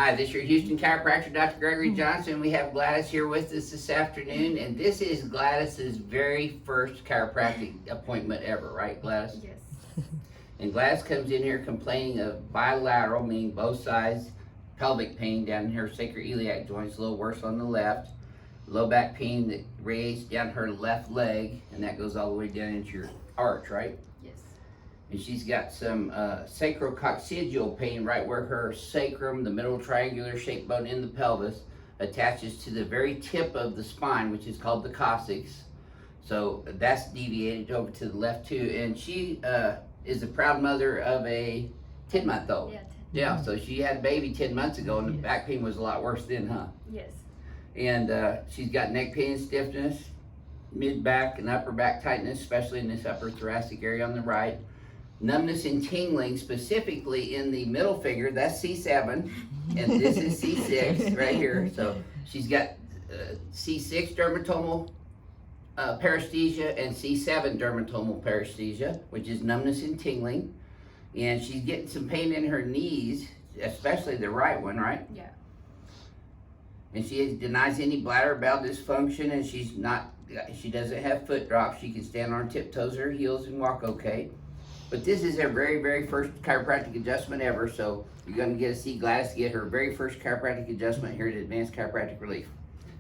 Hi, this is your Houston Chiropractor Dr. Gregory Johnson. We have Gladys here with us this afternoon, and this is Gladys's very first chiropractic appointment ever, right, Gladys? Yes. And Gladys comes in here complaining of bilateral, meaning both sides, pelvic pain down in her sacroiliac joints, a little worse on the left, low back pain that radiates down her left leg, and that goes all the way down into your arch, right? Yes. And she's got some sacrococcygeal pain right where her sacrum, the middle triangular shaped bone in the pelvis, attaches to the very tip of the spine, which is called the coccyx. So that's deviated over to the left too. And she is the proud mother of a 10-month-old. Yeah. Yeah, so she had a baby 10 months ago, and the Yes. back pain was a lot worse then, huh? Yes. And she's got neck pain and stiffness, mid-back and upper back tightness, especially in this upper thoracic area on the right. Numbness and tingling, specifically in the middle finger, that's C7, and this is C6 right here. So she's got C6 dermatomal paresthesia and C7 dermatomal paresthesia, which is numbness and tingling. And she's getting some pain in her knees, especially the right one, right? Yeah. And she denies any bladder bowel dysfunction, and she doesn't have foot drops. She can stand on her tiptoes or her heels and walk okay. But this is her very, very first chiropractic adjustment ever, so you're going to get to see Gladys get her very first chiropractic adjustment here at Advanced Chiropractic Relief.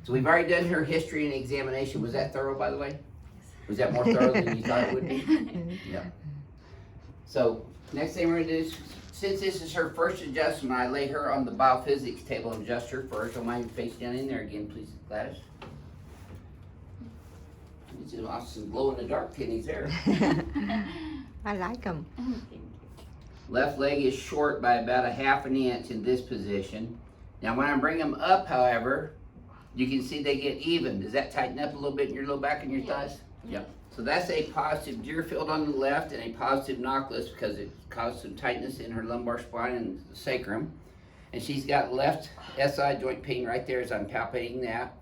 So we've already done her history and examination. Was that thorough, by the way? Was that more thorough than you thought it would be? Yeah. So next thing we're going to do is, since this is her first adjustment, I lay her on the BioPhysics table and adjust her first. Don't mind your face down in there again, please, Gladys. It's some glow-in-the-dark pennies there. I like them. Left leg is short by about a ½ an inch in this position. Now when I bring them up, however, you can see they get even. Does that tighten up a little bit in your low back and your thighs? Yeah. So that's a positive Deerfield on the left and a positive Knocklis because it caused some tightness in her lumbar spine and the sacrum. And she's got left SI joint pain right there as I'm palpating that.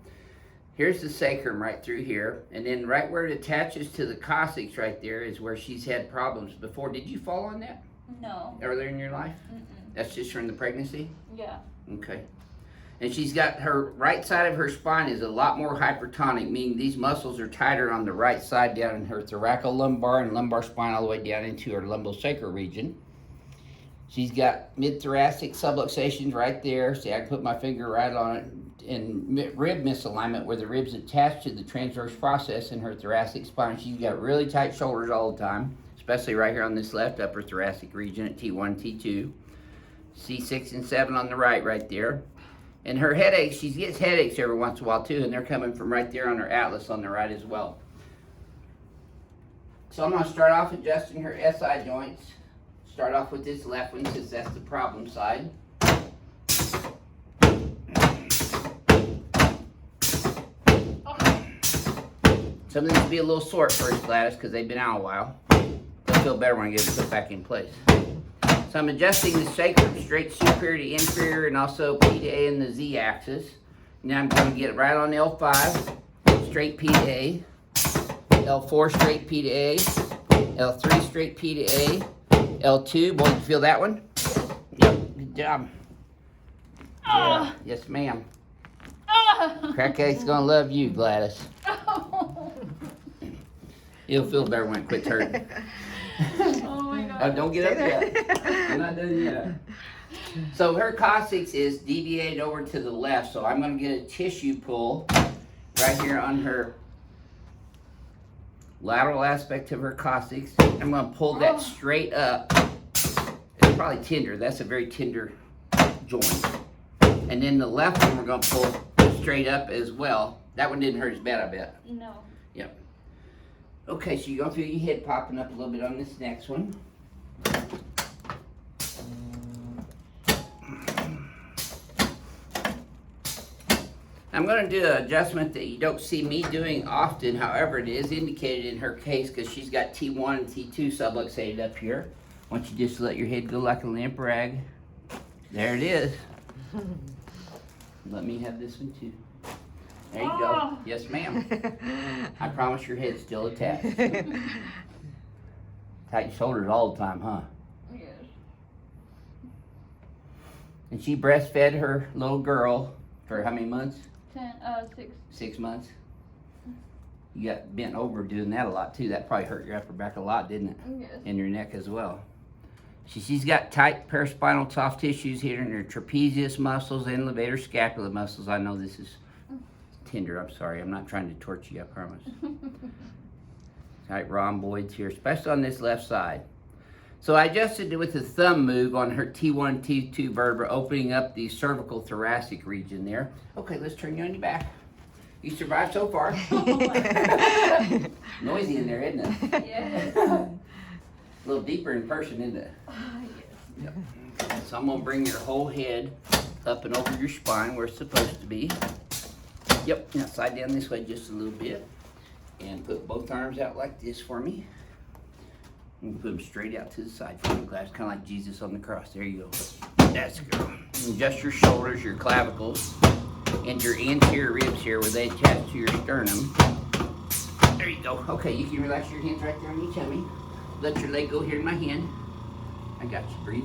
Here's the sacrum right through here, and then right where it attaches to the coccyx right there is where she's had problems before. Did you fall on that No. earlier in your life? Mm-mm. That's just from the pregnancy? Yeah. Okay. And she's got her right side of her spine is a lot more hypertonic, meaning these muscles are tighter on the right side down in her thoracolumbar and lumbar spine all the way down into her lumbosacral region. She's got mid-thoracic subluxations right there. See, I can put my finger right on it. And rib misalignment where the ribs attach to the transverse process in her thoracic spine. She's got really tight shoulders all the time, especially right here on this left upper thoracic region at T1, T2. C6 and 7 on the right there. And her headaches, she gets headaches every once in a while too, and they're coming from right there on her atlas on the right as well. So I'm going to start off adjusting her SI joints. Start off with this left one since that's the problem side. Some of these will be a little sore at first, Gladys, because they've been out a while. They'll feel better when I get them put back in place. So I'm adjusting the sacrum straight superior to inferior and also P to A in the Z axis. Now I'm going to get it right on L5, straight P to A, L4 straight P to A, L3 straight P to A, L2, boy, you feel that one? Yep, good job. Yeah, yes ma'am. Crackhead's gonna love you, Gladys. You'll feel better when it quits hurting. Oh my God. Oh, don't get up yet. I'm not done yet. So her coccyx is deviated over to the left, so I'm going to get a tissue pull right here on her lateral aspect of her coccyx. I'm going to pull that straight up. It's probably tender. That's a very tender joint. And then the left one we're going to pull straight up as well. That one didn't hurt as bad, I bet. No. Yep. Okay, so you're going to feel your head popping up a little bit on this next one. I'm going to do an adjustment that you don't see me doing often. However, it is indicated in her case because she's got T1 and T2 subluxated up here. Why don't you just let your head go like a limp rag. There it is. Let me have this one too. There you go. Yes, ma'am. I promise your head's still attached. Tight shoulders all the time, huh? Yes. And she breastfed her little girl for how many months? 6. 6 months. You got bent over doing that a lot too. That probably hurt your upper back a lot, didn't it? Yes. And your neck as well. She's got tight paraspinal soft tissues here in her trapezius muscles and levator scapula muscles. I know this is tender. I'm sorry. I'm not trying to torture you, I promise. Tight rhomboids here, especially on this left side. So I adjusted it with the thumb move on her T1, T2 vertebra, opening up the cervical thoracic region there. Okay, let's turn you on your back. You survived so far. Noisy in there, isn't it? Yes. A little deeper in person, isn't it? Yes. Yep. So I'm gonna bring your whole head up and over your spine where it's supposed to be. Yep, now slide down this way just a little bit. And put both arms out like this for me. And put them straight out to the side for me, Gladys. Kind of like Jesus on the cross. There you go. That's the girl. And adjust your shoulders, your clavicles, and your anterior ribs here where they attach to your sternum. There you go. Okay, you can relax your hands right there on your tummy. Let your leg go here in my hand. I got you. Breathe.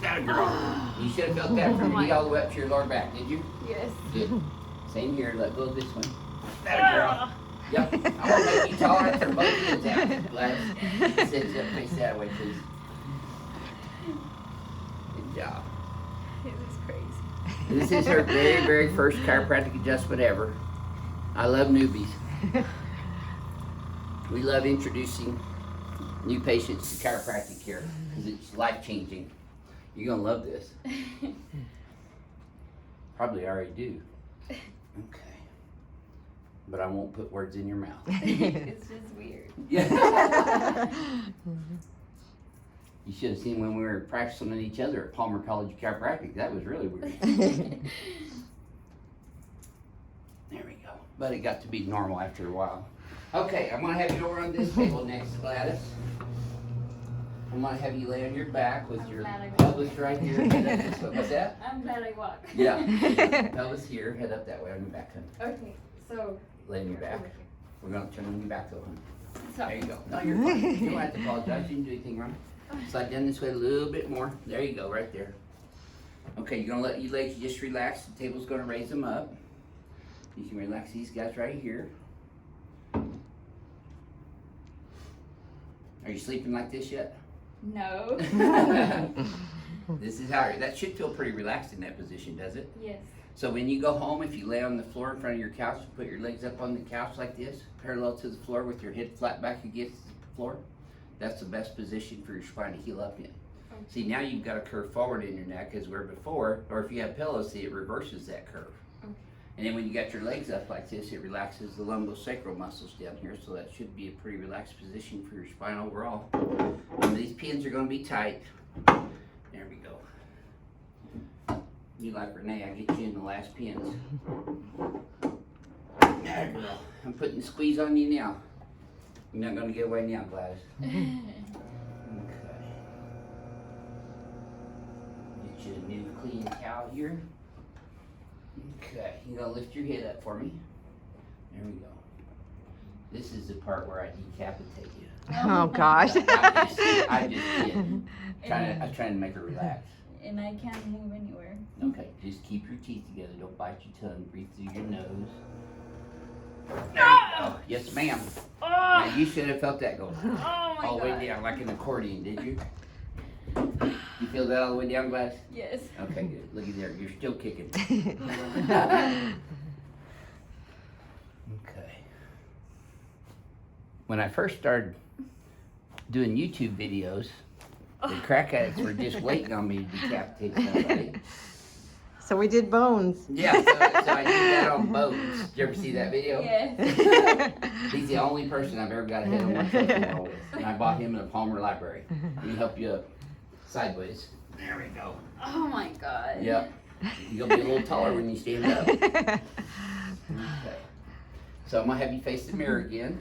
That a girl. You should have felt that from your knee all the way up to your lower back, did you? Yes. Good. Same here. Let go of this one. That a girl. Yep. I want to make you taller for both hands out. Gladys. Sit up, face that way, please. Good job. It was crazy. This is her very, very first chiropractic adjustment ever. I love newbies. We love introducing new patients to chiropractic care because it's life-changing. You're going to love this. Probably already do. Okay. But I won't put words in your mouth. It's just weird. Yeah. You should have seen when we were practicing on each other at Palmer College of Chiropractic. That was really weird. There we go. But it got to be normal after a while. Okay, I'm going to have you over on this table next, Gladys. I'm going to have you lay on your back with your pelvis right here. What's that? I'm glad I walked. Yeah. Pelvis here, head up that way on your back, honey. Okay, so. Lay on your back. Over here. We're going to turn on your back though, honey. So. There you go. No, you're fine. You don't have to apologize. You didn't do anything wrong. Slide down this way a little bit more. There you go, right there. Okay, you're going to let your legs just relax. The table's going to raise them up. You can relax these guys right here. Are you sleeping like this yet? No. This is how, that should feel pretty relaxed in that position, does it? Yes. So when you go home, if you lay on the floor in front of your couch, put your legs up on the couch like this, parallel to the floor with your head flat back against the floor, that's the best position for your spine to heal up in. Okay. See, now you've got a curve forward in your neck as where before, or if you have pillows, see, it reverses that curve. Okay. And then when you got your legs up like this, it relaxes the lumbosacral muscles down here, so that should be a pretty relaxed position for your spine overall. These pins are going to be tight. There we go. You like Renee, I get you in the last pins. There you go. I'm putting the squeeze on you now. You're not going to get away now, Gladys. Okay. Get you a new clean towel here. Okay, you're going to lift your head up for me. There we go. This is the part where I decapitate you. Oh gosh. I just kid. I'm trying to make her relax. And I can't move anywhere. Okay, just keep your teeth together. Don't bite your tongue. Breathe through your nose. There you go. Yes, ma'am. Now, you should have felt that go Oh my all the God. way down like an accordion, did you? You feel that all the way down, Gladys? Yes. Okay, good. Look at there. You're still kicking. Okay. When I first started doing YouTube videos, the crack addicts were just waiting on me to decapitate somebody. So we did bones. Yeah, so I did that on boats. Did you ever see that video? Yes. He's the only person I've ever got a head on my fucking with. And I bought him in a Palmer library. Let me help you up. Sideways. There we go. Oh my God. Yep. You'll be a little taller when you stand up. Okay. So I'm going to have you face the mirror again.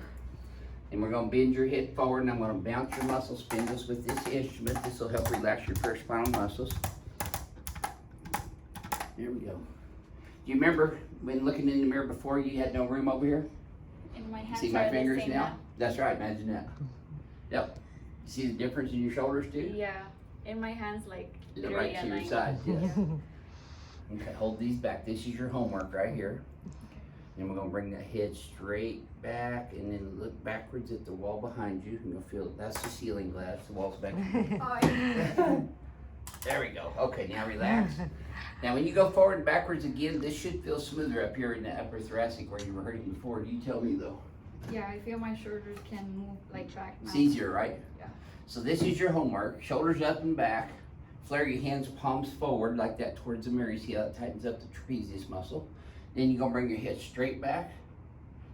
And we're going to bend your head forward, and I'm going to bounce your muscle spindles with this instrument. This will help relax your paraspinal muscles. There we go. Do you remember when looking in the mirror before you had no room over here? And my hands See are my the fingers same now? That's right, imagine that. Yep. You see the difference in your shoulders too? Yeah. In my hands, like Right literally to your aligned. side, yes. Okay, hold these back. This is your homework right here. Then we're gonna bring that head straight back and then look backwards at the wall behind you. And you'll feel, that's the ceiling glass, the wall's back. Oh, yeah. There we go. Okay, now relax. Now when you go forward and backwards again, this should feel smoother up here in the upper thoracic where you were hurting before. You tell me though. Yeah, I feel my shoulders can move like back now. It's easier, right? Yeah. So this is your homework. Shoulders up and back. Flare your hands, palms forward like that towards the mirror. You see how it tightens up the trapezius muscle. Then you're gonna bring your head straight back.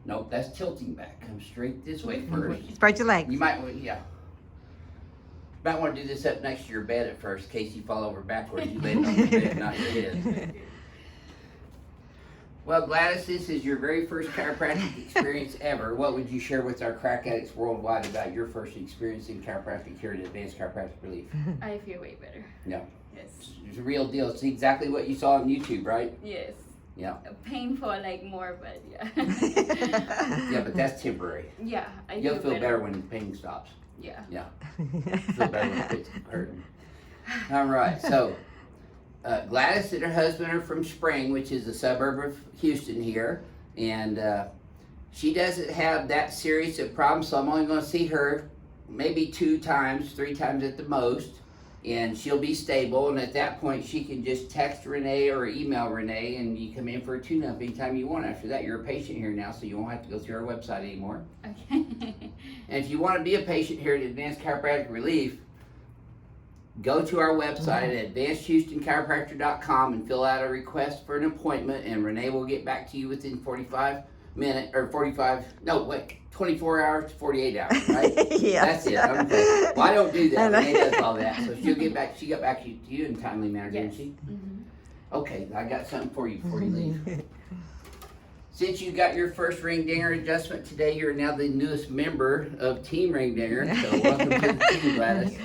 Nope, that's tilting back. Come straight this way first. Spread your legs. You might, yeah. Might want to do this up next to your bed at first, in case you fall over backwards. You land on the bed, not your head. Well, Gladys, this is your very first chiropractic experience ever. What would you share with our crack addicts worldwide about your first experience in chiropractic care at Advanced Chiropractic Relief? I feel way better. Yeah. Yes. It's a real deal. It's exactly what you saw on YouTube, right? Yes. Yeah. Painful, like more, but yeah. Yeah, but that's temporary. Yeah, I You'll feel better when the pain stops. Yeah. Yeah. Feel better when it quits hurting. All right, so Gladys and her husband are from Spring, which is a suburb of Houston here, and she doesn't have that serious of problems, so I'm only going to see her maybe 2 times, 3 times at the most, and she'll be stable, and at that point she can just text Renee or email Renee, and you come in for a tune-up anytime you want. After that, you're a patient here now, so you won't have to go through our website anymore. Okay. And if you want to be a patient here at Advanced Chiropractic Relief, go to our website at advancedhoustonchiropractor.com and fill out a request for an appointment, and Renee will get back to you within 24 hours to 48 hours, right? Yes. That's it. Okay. Well, I don't do that. Renee does all that. So she got back to you in a timely manner, didn't Yes. she? Mm-hmm. Okay, I got something for you before you leave. Since you got your first ring dinger adjustment today, you're now the newest member of Team Ring Dinger. So welcome to the team, Gladys.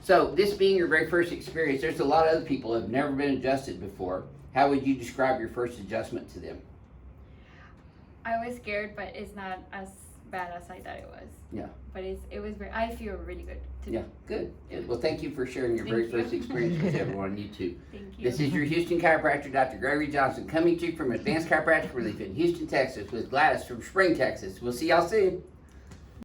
So this being your very first experience, there's a lot of other people who have never been adjusted before. How would you describe your first adjustment to them? I was scared, but it's not as bad as I thought it was. Yeah. But it was very, I feel really good today. Yeah, good. Well, thank you for sharing your Thank very you. first experience with everyone on YouTube. Thank you. This is your Houston Chiropractor Dr. Gregory Johnson coming to you from Advanced Chiropractic Relief in Houston, Texas with Gladys from Spring, Texas. We'll see y'all soon.